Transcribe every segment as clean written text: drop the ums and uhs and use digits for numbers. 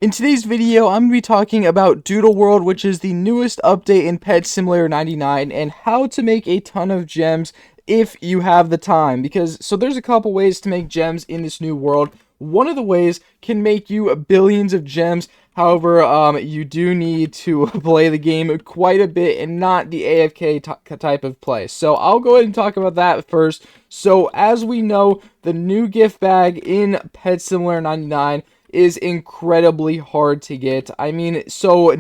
In today's video, I'm going to be talking about Doodle World, which is the newest update in Pet Simulator 99, and how to make a ton of gems if you have the time. So there's a couple ways to make gems in this new world. One of the ways can make you billions of gems. However, you do need to play the game quite a bit and not the AFK type of play. So I'll go ahead and talk about that first. So as we know, the new gift bag in Pet Simulator 99 is incredibly hard to get. I mean, so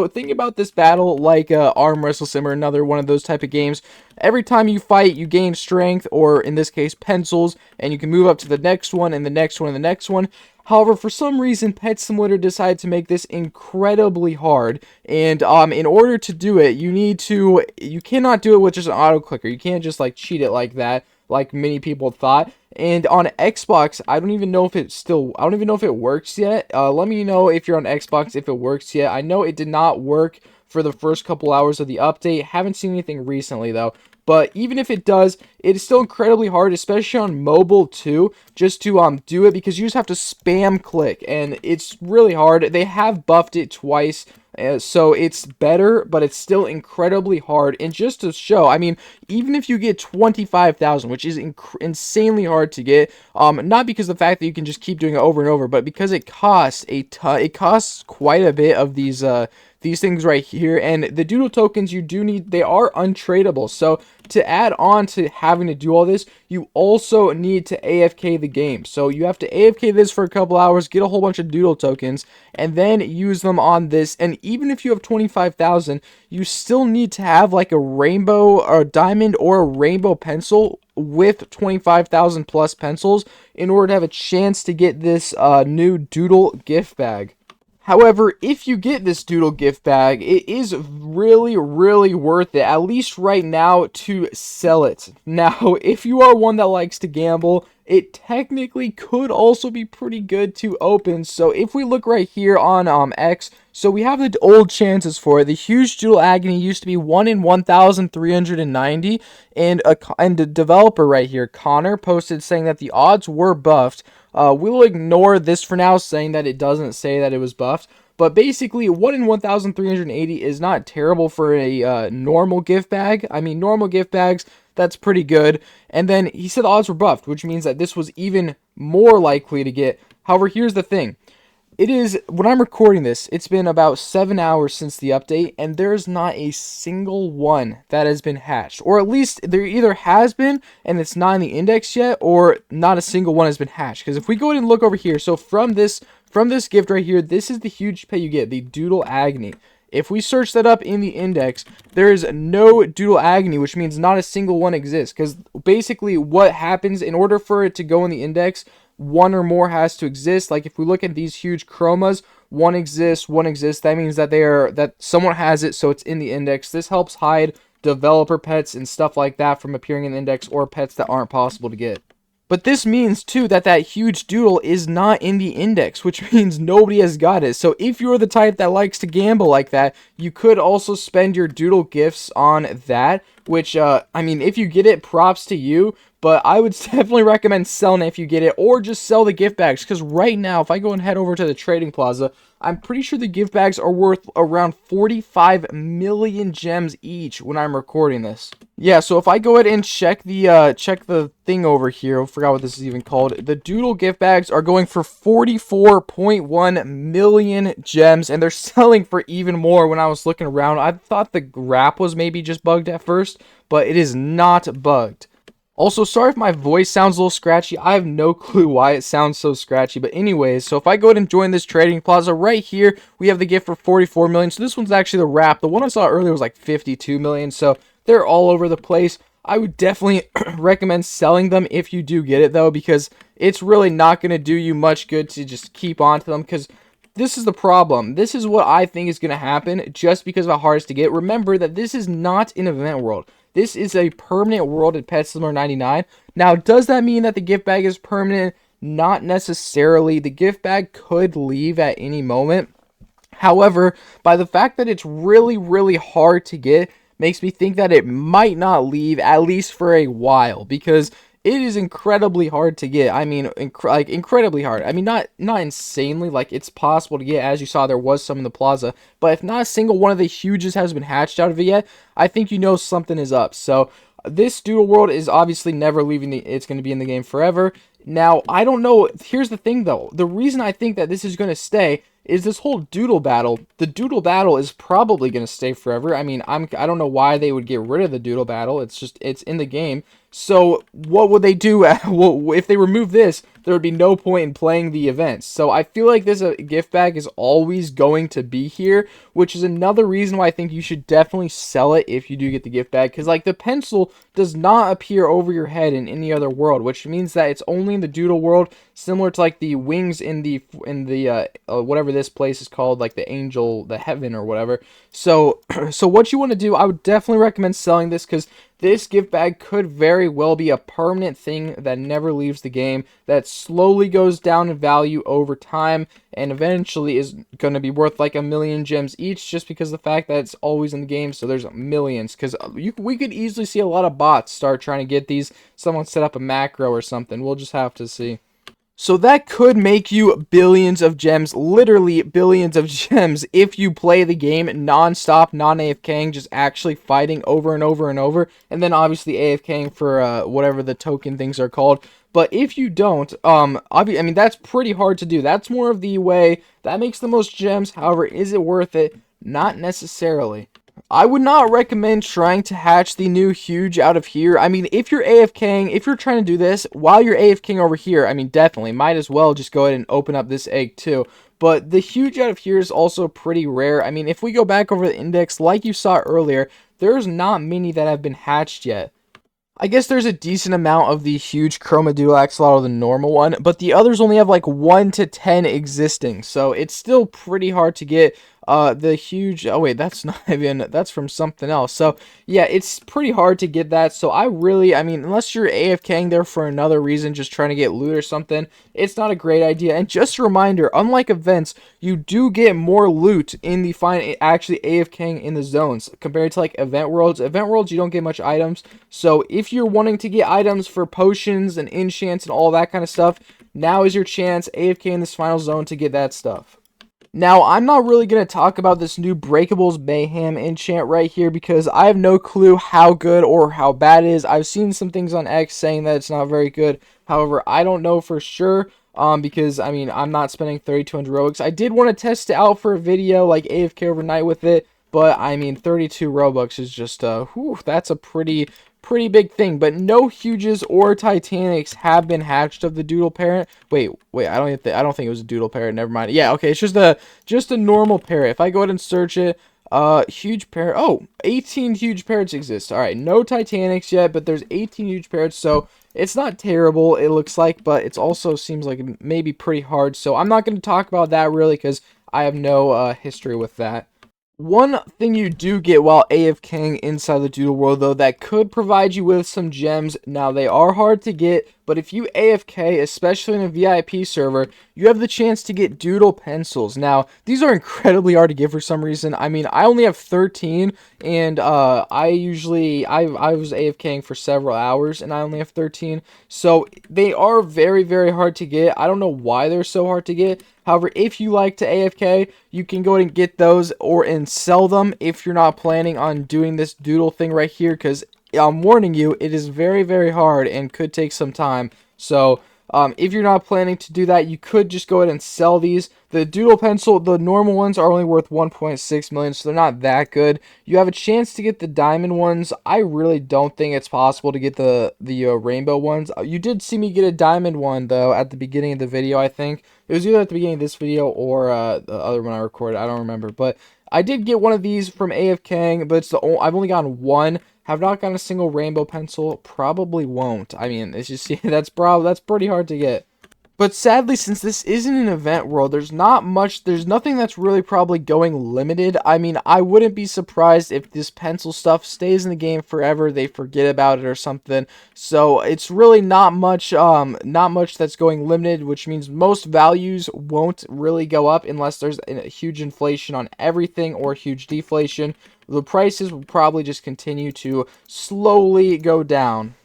think about this battle like Arm Wrestle Sim or another one of those type of games. Every time you fight, you gain strength, or in this case, pencils, and you can move up to the next one, and the next one, and the next one. However, for some reason, Pet Simulator decided to make this incredibly hard, and in order to do it, you cannot do it with just an auto clicker. You can't just like cheat it like that, like many people thought. And on Xbox, I don't even know if it works yet. Let me know if you're on Xbox if it works yet. I know it did not work for the first couple hours of the update. Haven't seen anything recently though. But even if it does, it is still incredibly hard, especially on mobile too, just to do it, because you just have to spam click, and it's really hard. They have buffed it twice, so it's better, but it's still incredibly hard. And just to show, I mean, even if you get 25,000, which is insanely hard to get, not because of the fact that you can just keep doing it over and over, but because it costs a ton. It costs quite a bit of these things right here, and the Doodle tokens you do need, they are untradeable. So to add on to having to do all this, you also need to AFK the game. So you have to AFK this for a couple hours, get a whole bunch of Doodle tokens, and then use them on this. And even if you have 25,000, you still need to have like a rainbow or a diamond or a rainbow pencil with 25,000 plus pencils in order to have a chance to get this new Doodle gift bag. However, if you get this Doodle gift bag, it is really, really worth it, at least right now, to sell it. Now, if you are one that likes to gamble, it technically could also be pretty good to open. So if we look right here on X, so we have the old chances for it. The huge Doodle agony used to be 1 in 1,390, and the developer right here, Connor, posted saying that the odds were buffed. We'll ignore this for now, saying that it doesn't say that it was buffed. But basically, 1 in 1,380 is not terrible for a normal gift bag. I mean, normal gift bags, that's pretty good. And then he said the odds were buffed, which means that this was even more likely to get. However, here's the thing. When I'm recording this, it's been about 7 hours since the update, and there's not a single one that has been hatched. Or at least there either has been, and it's not in the index yet, or not a single one has been hatched. Because if we go ahead and look over here, so from this gift right here, this is the huge pet you get, the Doodle Agony. If we search that up in the index, there is no Doodle Agony, which means not a single one exists. Because basically what happens, in order for it to go in the index, one or more has to exist. Like if we look at these huge chromas, one exists. That means that someone has it, so it's in the index. This helps hide developer pets and stuff like that from appearing in the index, or pets that aren't possible to get. But this means, too, that huge Doodle is not in the index, which means nobody has got it. So if you're the type that likes to gamble like that, you could also spend your Doodle gifts on that, which, I mean, if you get it, props to you. But I would definitely recommend selling it if you get it, or just sell the gift bags. Because right now, if I go and head over to the trading plaza, I'm pretty sure the gift bags are worth around 45 million gems each when I'm recording this. Yeah, so if I go ahead and check the thing over here, I forgot what this is even called. The Doodle gift bags are going for 44.1 million gems, and they're selling for even more. When I was looking around, I thought the wrap was maybe just bugged at first, but it is not bugged. Also, sorry if my voice sounds a little scratchy. I have no clue why it sounds so scratchy. But anyways, so if I go ahead and join this trading plaza right here, we have the gift for 44 million. So this one's actually the wrap. The one I saw earlier was like 52 million. So they're all over the place. I would definitely recommend selling them if you do get it, though, because it's really not going to do you much good to just keep on to them, because this is the problem. This is what I think is going to happen just because of how hard it is to get. Remember that this is not an event world. This is a permanent world in Pet Simulator 99. Now, does that mean that the gift bag is permanent? Not necessarily. The gift bag could leave at any moment. However, by the fact that it's really, really hard to get, makes me think that it might not leave, at least for a while. Because it is incredibly hard to get. I mean, like incredibly hard. I mean, not insanely. Like it's possible to get. As you saw, there was some in the plaza, but if not a single one of the huges has been hatched out of it yet, I think you know something is up. So this Doodle World is obviously never leaving the. It's going to be in the game forever. Now, I don't know. Here's the thing, though. The reason I think that this is going to stay is this whole Doodle battle. The Doodle battle is probably going to stay forever. I mean, I don't know why they would get rid of the Doodle battle. It's in the game. So what would they do? Well, if they remove this, there would be no point in playing the events. So I feel like this gift bag is always going to be here, which is another reason why I think you should definitely sell it if you do get the gift bag. Because like the pencil does not appear over your head in any other world, which means that it's only in the Doodle world, similar to like the wings in the whatever this place is called, like the angel, the heaven or whatever. So so what you want to do, I would definitely recommend selling this, because this gift bag could very well be a permanent thing that never leaves the game, that slowly goes down in value over time, and eventually is going to be worth like 1,000,000 gems each, just because of the fact that it's always in the game, so there's millions. Because we could easily see a lot of bots start trying to get these. Someone set up a macro or something. We'll just have to see. So that could make you billions of gems, literally billions of gems, if you play the game non-stop, non-AFKing, just actually fighting over and over and over, and then obviously AFKing for whatever the token things are called. But if you don't, I mean, that's pretty hard to do. That's more of the way that makes the most gems. However, is it worth it? Not necessarily. I would not recommend trying to hatch the new huge out of here. I mean, if you're AFKing, if you're trying to do this while you're AFKing over here, I mean, definitely might as well just go ahead and open up this egg too. But the huge out of here is also pretty rare. I mean, if we go back over the index, like you saw earlier, there's not many that have been hatched yet. I guess there's a decent amount of the huge Chromadoodle Axolotl, the normal one, but the others only have like 1 to 10 existing, so it's still pretty hard to get. The huge, oh wait, that's not even, that's from something else. So yeah, it's pretty hard to get that. So I mean, unless you're AFKing there for another reason, just trying to get loot or something, it's not a great idea. And just a reminder, unlike events, you do get more loot in the actually AFKing in the zones compared to like event worlds. Event worlds, you don't get much items. So if you're wanting to get items for potions and enchants and all that kind of stuff, now is your chance, AFK in this final zone, to get that stuff. Now, I'm not really going to talk about this new Breakables Mayhem enchant right here, because I have no clue how good or how bad it is. I've seen some things on X saying that it's not very good. However, I don't know for sure, because, I mean, I'm not spending 3,200 Robux. I did want to test it out for a video, like AFK overnight with it, but, I mean, 32 Robux is just, whew, that's a pretty big thing. But no huges or Titanics have been hatched of the Doodle parrot. Wait, I don't think it was a Doodle parrot. Never mind. Yeah, okay, it's just a normal parrot. If I go ahead and search it, huge parrot. Oh, 18 huge parrots exist. All right, no Titanics yet, but there's 18 huge parrots, so it's not terrible, it looks like, but it also seems like it may be pretty hard. So I'm not going to talk about that really, because I have no history with that. One thing you do get while AFKing inside the Doodle world, though, that could provide you with some gems. Now, they are hard to get, but if you AFK, especially in a VIP server, you have the chance to get Doodle pencils. Now, these are incredibly hard to get for some reason. I mean, I only have 13, and I was AFKing for several hours, and I only have 13. So, they are very, very hard to get. I don't know why they're so hard to get. However, if you like to AFK, you can go ahead and get those and sell them if you're not planning on doing this Doodle thing right here, because I'm warning you, it is very, very hard and could take some time. So, if you're not planning to do that, you could just go ahead and sell these. The Doodle pencil, the normal ones are only worth 1.6 million, so they're not that good. You have a chance to get the diamond ones. I really don't think it's possible to get the rainbow ones. You did see me get a diamond one, though, at the beginning of the video, I think. It was either at the beginning of this video or the other one I recorded. I don't remember, but I did get one of these from AFKing, but I've only gotten one. Have not gotten a single rainbow pencil. Probably won't. I mean, it's just that's pretty hard to get. But sadly, since this isn't an event world, there's nothing that's really probably going limited. I mean, I wouldn't be surprised if this pencil stuff stays in the game forever, they forget about it or something. So it's really not much that's going limited, which means most values won't really go up unless there's a huge inflation on everything or huge deflation. The prices will probably just continue to slowly go down.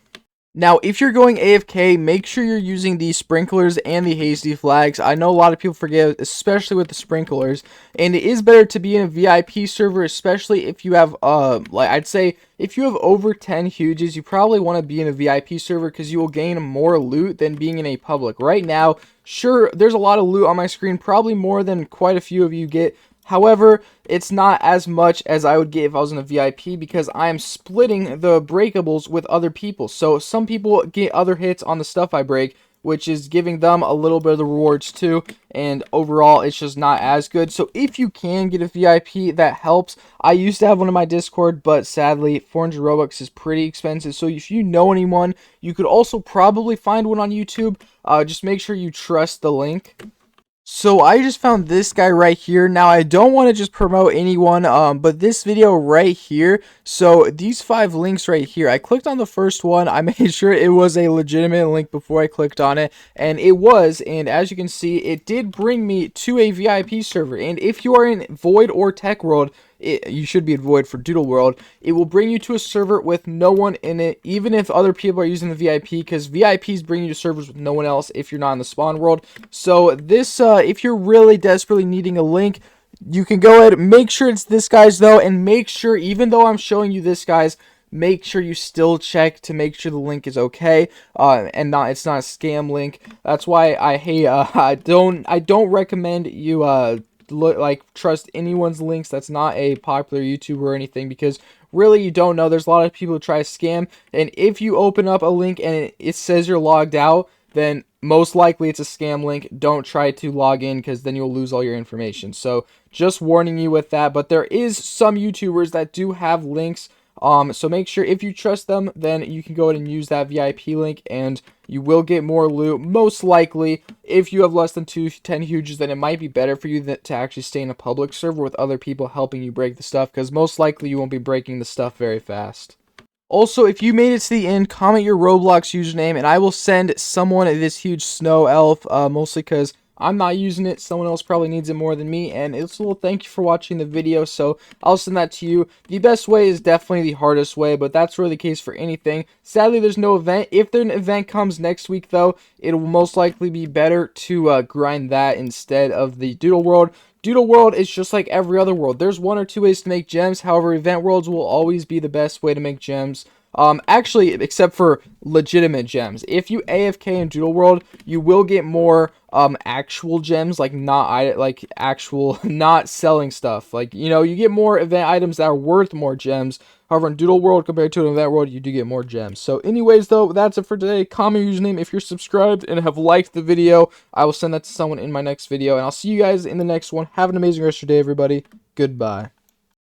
Now, if you're going AFK, make sure you're using the sprinklers and the hasty flags. I know a lot of people forget, especially with the sprinklers, and it is better to be in a VIP server, especially if you have, like, I'd say, if you have over 10 huges, you probably want to be in a VIP server because you will gain more loot than being in a public. Right now, sure, there's a lot of loot on my screen, probably more than quite a few of you get. However, it's not as much as I would get if I was in a VIP because I am splitting the breakables with other people. So some people get other hits on the stuff I break, which is giving them a little bit of the rewards too. And overall, it's just not as good. So if you can get a VIP, that helps. I used to have one in my Discord, but sadly, 400 Robux is pretty expensive. So if you know anyone, you could also probably find one on YouTube. Just make sure you trust the link. So I just found this guy right here. Now I don't want to just promote anyone, but this video right here. So these 5 links right here, I clicked on the first one. I made sure it was a legitimate link before I clicked on it, and it was. And as you can see, it did bring me to a VIP server. And if you are in Void or Tech World, you should be in Void for Doodle World. It will bring you to a server with no one in it, even if other people are using the VIP, because VIPs bring you to servers with no one else if you're not in the spawn world. So this, if you're really desperately needing a link, you can go ahead, make sure it's this guy's though, and make sure, even though I'm showing you this guy's, make sure you still check to make sure the link is okay, and it's not a scam link. That's why I hate, I don't recommend you, trust anyone's links that's not a popular YouTuber or anything, because really you don't know. There's a lot of people who try to scam, and if you open up a link and it says you're logged out, then most likely it's a scam link. Don't try to log in because then you'll lose all your information. So just warning you with that. But there is some YouTubers that do have links. So make sure if you trust them, then you can go ahead and use that VIP link and you will get more loot. Most likely, if you have less than 10 huges, then it might be better for you to actually stay in a public server with other people helping you break the stuff, because most likely you won't be breaking the stuff very fast. Also, if you made it to the end, comment your Roblox username, and I will send someone this huge snow elf, mostly because I'm not using it. Someone else probably needs it more than me, and it's a little thank you for watching the video, so I'll send that to you. The best way is definitely the hardest way, but that's really the case for anything. Sadly, there's no event. If an event comes next week, though, it will most likely be better to grind that instead of the Doodle World. Doodle World is just like every other world. There's 1 or 2 ways to make gems. However, event worlds will always be the best way to make gems. Actually, except for legitimate gems. If you AFK in Doodle World, you will get more actual gems, like not selling stuff. Like, you know, you get more event items that are worth more gems. However, in Doodle World compared to an event world, you do get more gems. So anyways, though, that's it for today. Comment your username if you're subscribed and have liked the video. I will send that to someone in my next video, and I'll see you guys in the next one. Have an amazing rest of your day, everybody. Goodbye.